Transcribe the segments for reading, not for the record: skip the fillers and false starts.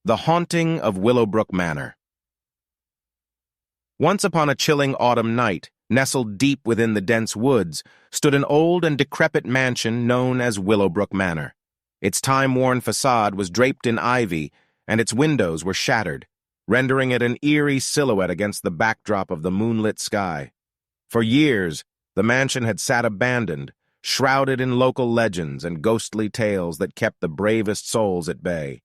The Haunting of Willowbrook Manor. Once upon a chilling autumn night, nestled deep within the dense woods, stood an old and decrepit mansion known as Willowbrook Manor. Its time-worn facade was draped in ivy, and its windows were shattered, rendering it an eerie silhouette against the backdrop of the moonlit sky. For years, the mansion had sat abandoned, shrouded in local legends and ghostly tales that kept the bravest souls at bay.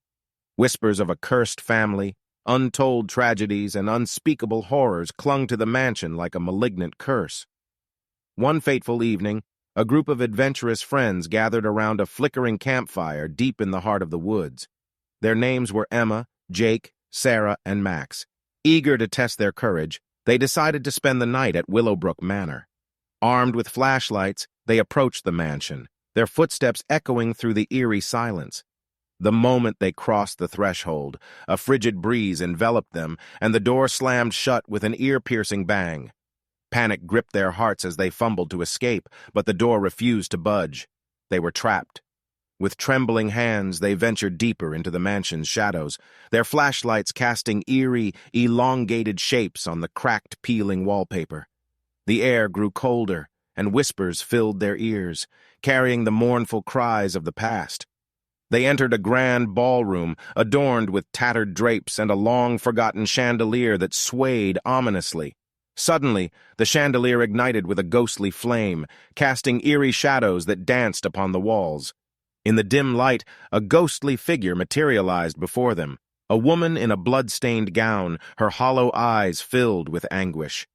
Whispers of a cursed family, untold tragedies, and unspeakable horrors clung to the mansion like a malignant curse. One fateful evening, a group of adventurous friends gathered around a flickering campfire deep in the heart of the woods. Their names were Emma, Jake, Sarah, and Max. Eager to test their courage, they decided to spend the night at Willowbrook Manor. Armed with flashlights, they approached the mansion, their footsteps echoing through the eerie silence. The moment they crossed the threshold, a frigid breeze enveloped them, and the door slammed shut with an ear-piercing bang. Panic gripped their hearts as they fumbled to escape, but the door refused to budge. They were trapped. With trembling hands, they ventured deeper into the mansion's shadows, their flashlights casting eerie, elongated shapes on the cracked, peeling wallpaper. The air grew colder, and whispers filled their ears, carrying the mournful cries of the past. They entered a grand ballroom, adorned with tattered drapes and a long-forgotten chandelier that swayed ominously. Suddenly, the chandelier ignited with a ghostly flame, casting eerie shadows that danced upon the walls. In the dim light, a ghostly figure materialized before them, a woman in a blood-stained gown, her hollow eyes filled with anguish.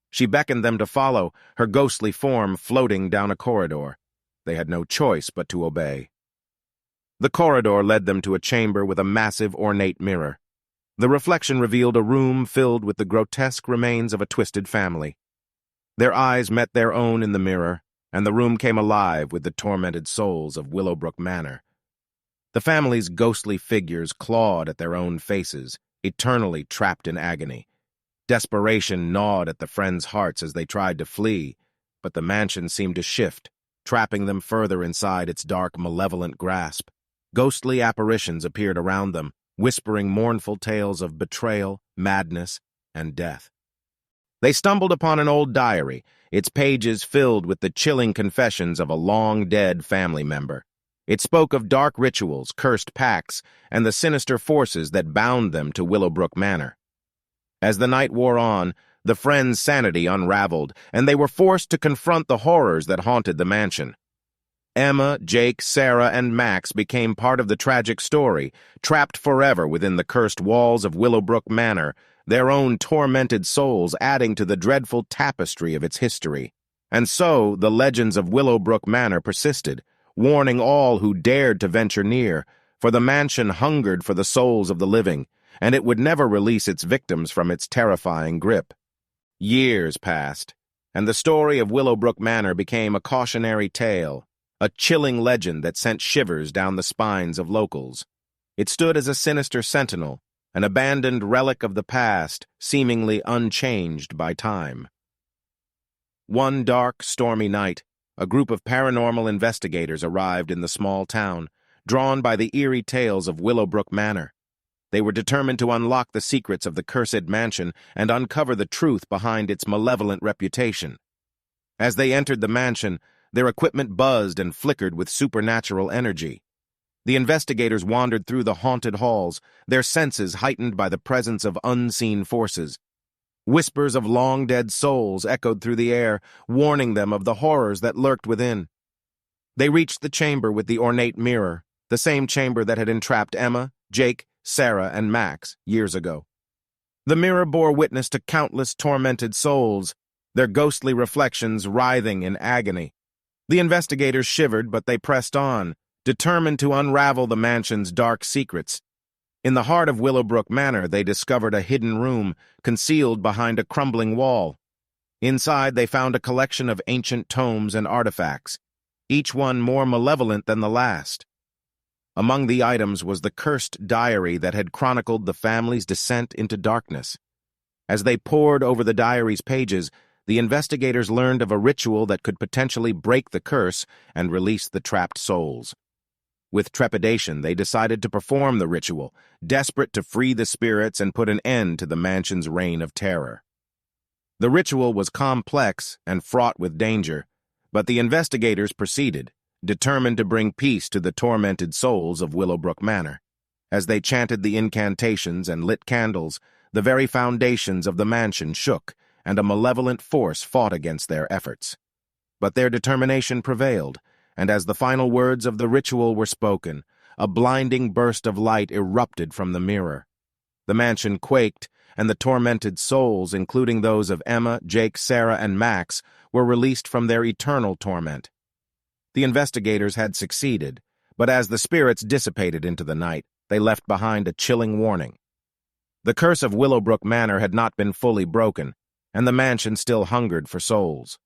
She beckoned them to follow, her ghostly form floating down a corridor. They had no choice but to obey. The corridor led them to a chamber with a massive, ornate mirror. The reflection revealed a room filled with the grotesque remains of a twisted family. Their eyes met their own in the mirror, and the room came alive with the tormented souls of Willowbrook Manor. The family's ghostly figures clawed at their own faces, eternally trapped in agony. Desperation gnawed at the friends' hearts as they tried to flee, but the mansion seemed to shift, trapping them further inside its dark, malevolent grasp. Ghostly apparitions appeared around them, whispering mournful tales of betrayal, madness, and death. They stumbled upon an old diary, its pages filled with the chilling confessions of a long-dead family member. It spoke of dark rituals, cursed pacts, and the sinister forces that bound them to Willowbrook Manor. As the night wore on, the friends' sanity unraveled, and they were forced to confront the horrors that haunted the mansion. Emma, Jake, Sarah, and Max became part of the tragic story, trapped forever within the cursed walls of Willowbrook Manor, their own tormented souls adding to the dreadful tapestry of its history. And so the legends of Willowbrook Manor persisted, warning all who dared to venture near, for the mansion hungered for the souls of the living, and it would never release its victims from its terrifying grip. Years passed, and the story of Willowbrook Manor became a cautionary tale, a chilling legend that sent shivers down the spines of locals. It stood as a sinister sentinel, an abandoned relic of the past, seemingly unchanged by time. One dark, stormy night, a group of paranormal investigators arrived in the small town, drawn by the eerie tales of Willowbrook Manor. They were determined to unlock the secrets of the cursed mansion and uncover the truth behind its malevolent reputation. As they entered the mansion, their equipment buzzed and flickered with supernatural energy. The investigators wandered through the haunted halls, their senses heightened by the presence of unseen forces. Whispers of long-dead souls echoed through the air, warning them of the horrors that lurked within. They reached the chamber with the ornate mirror, the same chamber that had entrapped Emma, Jake, Sarah, and Max years ago. The mirror bore witness to countless tormented souls, their ghostly reflections writhing in agony. The investigators shivered, but they pressed on, determined to unravel the mansion's dark secrets. In the heart of Willowbrook Manor, they discovered a hidden room, concealed behind a crumbling wall. Inside, they found a collection of ancient tomes and artifacts, each one more malevolent than the last. Among the items was the cursed diary that had chronicled the family's descent into darkness. As they pored over the diary's pages, the investigators learned of a ritual that could potentially break the curse and release the trapped souls. With trepidation, they decided to perform the ritual, desperate to free the spirits and put an end to the mansion's reign of terror. The ritual was complex and fraught with danger, but the investigators proceeded, determined to bring peace to the tormented souls of Willowbrook Manor. As they chanted the incantations and lit candles, the very foundations of the mansion shook, and a malevolent force fought against their efforts. But their determination prevailed, and as the final words of the ritual were spoken, a blinding burst of light erupted from the mirror. The mansion quaked, and the tormented souls, including those of Emma, Jake, Sarah, and Max, were released from their eternal torment. The investigators had succeeded, but as the spirits dissipated into the night, they left behind a chilling warning. The curse of Willowbrook Manor had not been fully broken, and the mansion still hungered for souls.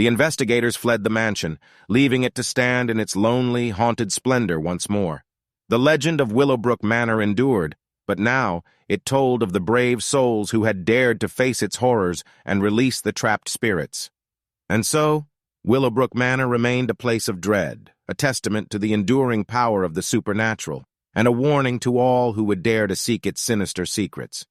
The investigators fled the mansion, leaving it to stand in its lonely, haunted splendor once more. The legend of Willowbrook Manor endured, but now it told of the brave souls who had dared to face its horrors and release the trapped spirits. And so, Willowbrook Manor remained a place of dread, a testament to the enduring power of the supernatural, and a warning to all who would dare to seek its sinister secrets.